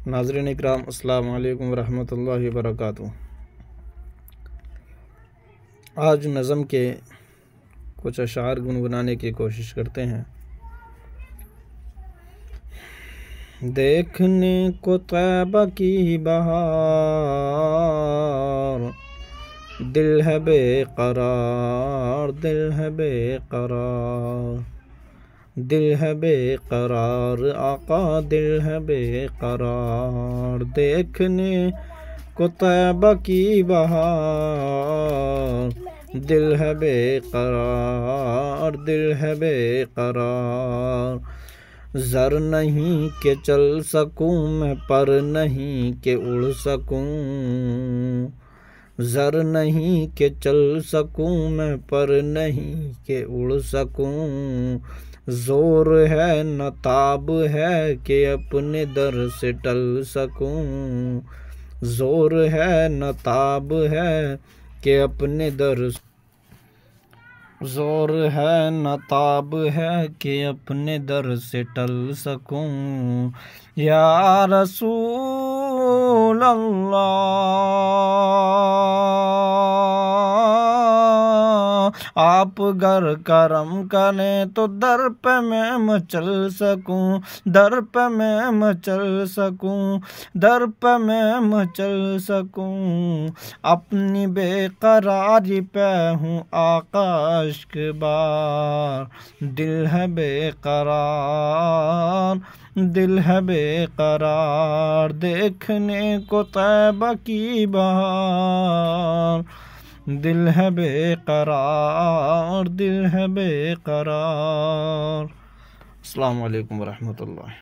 नाज़रीन इकराम, अस्सलामु अलैकुम वरहमतुल्लाहि वबरकातुहू। आज नज़म के कुछ अशार गुनगुनाने की कोशिश करते हैं। देखने को तैबा की बहार, दिल है बेकरार, दिल है बेकरार, दिल है बेकरार, आका दिल है बेकरार। देखने को तैबा की बहार, दिल है बेकरार, दिल है बेकरार। ज़र नहीं के चल सकूं मैं, पर नहीं के उड़ सकूं, ज़र नहीं के चल सकूं मैं, पर नहीं के उड़ सकूं। ज़ोर है न ताब है कि अपने दर से टल सकूं, ज़ोर है न ताब है कि अपने दर, ज़ोर है न ताब है कि अपने दर से टल सकूं। या रसूल अल्लाह, आप गर करम करें तो दर पे मैं मचल सकूं, दर पे मैं मचल सकूं, दर पे मैं मचल सकूं। अपनी बेकरारी पे हूँ आकाश के बार, दिल है बेकरार, दिल है बेकरार। देखने को तैबा की बहार, दिल है बेकरार, दिल है बेकरार। अस्सलामु अलैकुम वरहमतुल्लाह।